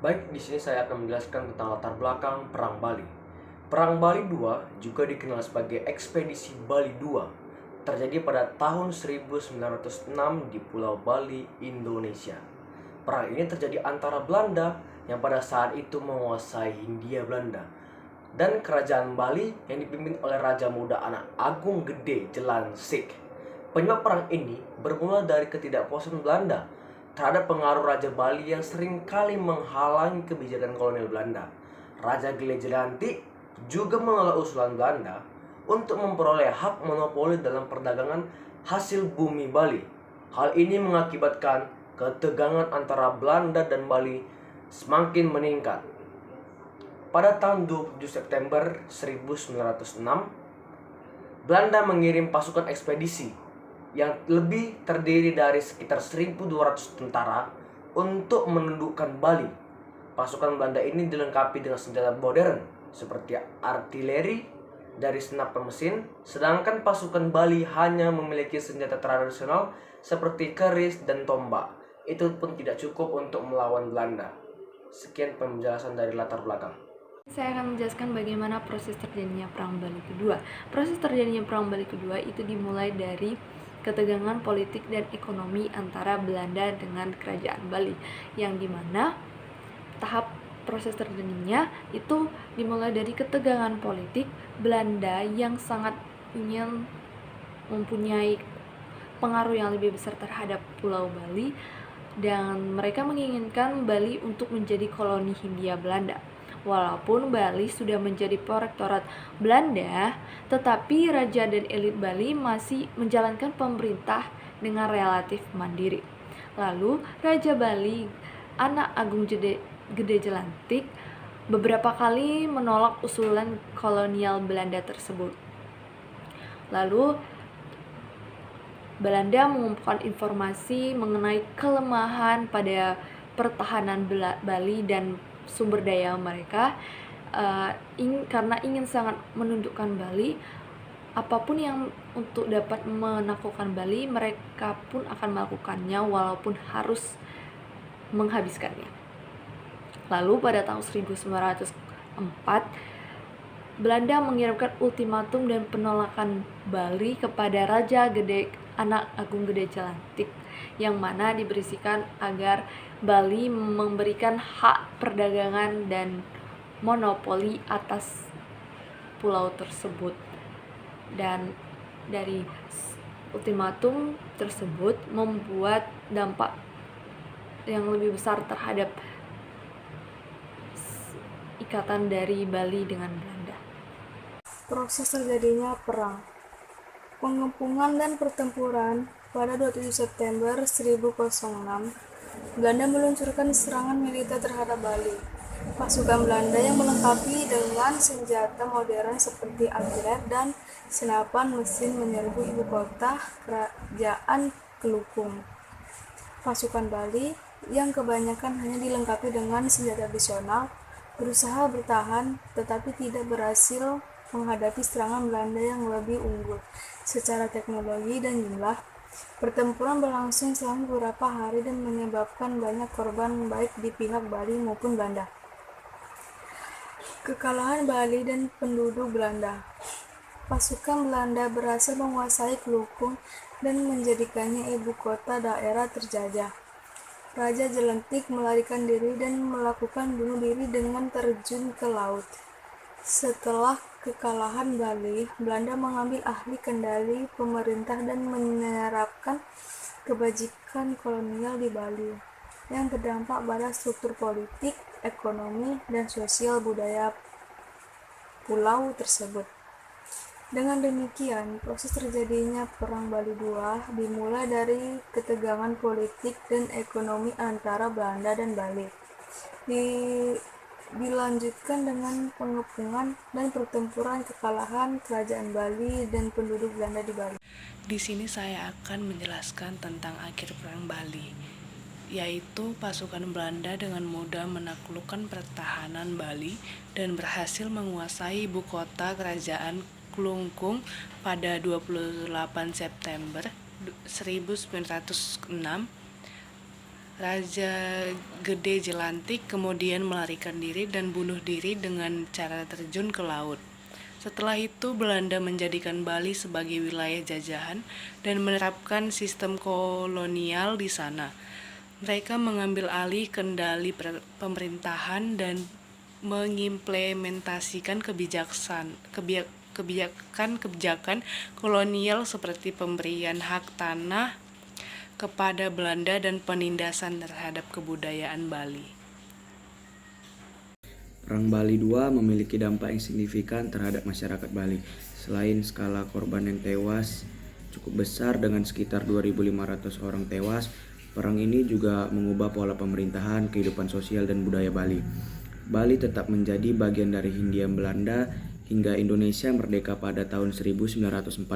Baik, di sini saya akan menjelaskan tentang latar belakang Perang Bali. Perang Bali II, juga dikenal sebagai Ekspedisi Bali II, terjadi pada tahun 1906 di Pulau Bali, Indonesia. Perang ini terjadi antara Belanda yang pada saat itu menguasai Hindia Belanda dan Kerajaan Bali yang dipimpin oleh Raja Muda Anak Agung Gede Jelansik. Penyebab perang ini bermula dari ketidakpuasan Belanda terhadap pengaruh Raja Bali yang seringkali menghalangi kebijakan kolonial Belanda. Raja Gede Jelantik juga menolak usulan Belanda untuk memperoleh hak monopoli dalam perdagangan hasil bumi Bali. Hal ini mengakibatkan ketegangan antara Belanda dan Bali semakin meningkat. Pada tahun 27 September 1906, Belanda mengirim pasukan ekspedisi yang lebih terdiri dari sekitar 1.200 tentara untuk menundukkan Bali. Pasukan Belanda ini dilengkapi dengan senjata modern seperti artileri dari senapan mesin, sedangkan pasukan Bali hanya memiliki senjata tradisional seperti keris dan tombak. Itu pun tidak cukup untuk melawan Belanda. Sekian penjelasan dari latar belakang. Saya akan menjelaskan bagaimana proses terjadinya Perang Bali Kedua. Proses terjadinya Perang Bali Kedua itu dimulai dari ketegangan politik dan ekonomi antara Belanda dengan Kerajaan Bali, yang dimana tahap proses terjadinya itu dimulai dari ketegangan politik Belanda yang sangat ingin mempunyai pengaruh yang lebih besar terhadap Pulau Bali, dan mereka menginginkan Bali untuk menjadi koloni Hindia Belanda. Walaupun Bali sudah menjadi protektorat Belanda, tetapi raja dan elit Bali masih menjalankan pemerintah dengan relatif mandiri. Lalu Raja Bali, Anak Agung Gede Jelantik, beberapa kali menolak usulan kolonial Belanda tersebut. Lalu Belanda mengumpulkan informasi mengenai kelemahan pada pertahanan Bali dan sumber daya mereka. Karena ingin sangat menundukkan Bali, apapun yang untuk dapat menaklukkan Bali, mereka pun akan melakukannya walaupun harus menghabiskannya. Lalu pada tahun 1904, Belanda mengirimkan ultimatum dan penolakan Bali kepada Raja Anak Agung Gede Jelantik, yang mana diberisikan agar Bali memberikan hak perdagangan dan monopoli atas pulau tersebut. Dan dari ultimatum tersebut membuat dampak yang lebih besar terhadap ikatan dari Bali dengan Belanda. Proses terjadinya perang, pengepungan dan pertempuran. Pada 27 September 1006, Belanda meluncurkan serangan militer terhadap Bali. Pasukan Belanda yang melengkapi dengan senjata modern seperti artileri dan senapan mesin menyerbu ibu kota kerajaan Kelukung. Pasukan Bali yang kebanyakan hanya dilengkapi dengan senjata tradisional berusaha bertahan tetapi tidak berhasil menghadapi serangan Belanda yang lebih unggul secara teknologi dan jumlah. Pertempuran berlangsung selama beberapa hari dan menyebabkan banyak korban baik di pihak Bali maupun Belanda. Kekalahan Bali dan penduduk Belanda. Pasukan Belanda berhasil menguasai Kelukung dan menjadikannya ibu kota daerah terjajah. Raja Jelantik melarikan diri dan melakukan bunuh diri dengan terjun ke laut. Setelah kekalahan Bali, Belanda mengambil alih kendali pemerintah dan menerapkan kebajikan kolonial di Bali yang berdampak pada struktur politik, ekonomi, dan sosial budaya pulau tersebut. Dengan demikian, proses terjadinya Perang Bali II dimulai dari ketegangan politik dan ekonomi antara Belanda dan Bali. Dilanjutkan dengan pengepungan dan pertempuran kekalahan Kerajaan Bali dan penduduk Belanda di Bali. Di sini saya akan menjelaskan tentang akhir Perang Bali, yaitu pasukan Belanda dengan mudah menaklukkan pertahanan Bali dan berhasil menguasai ibu kota kerajaan Kelungkung pada 28 September 1906. Raja Gede Jelantik kemudian melarikan diri dan bunuh diri dengan cara terjun ke laut. Setelah itu, Belanda menjadikan Bali sebagai wilayah jajahan dan menerapkan sistem kolonial di sana. Mereka mengambil alih kendali pemerintahan dan mengimplementasikan kebijakan kolonial seperti pemberian hak tanah kepada Belanda dan penindasan terhadap kebudayaan Bali. Perang Bali II memiliki dampak yang signifikan terhadap masyarakat Bali. Selain skala korban yang tewas cukup besar dengan sekitar 2.500 orang tewas, perang ini juga mengubah pola pemerintahan, kehidupan sosial, dan budaya Bali. Bali tetap menjadi bagian dari Hindia Belanda hingga Indonesia merdeka pada tahun 1945.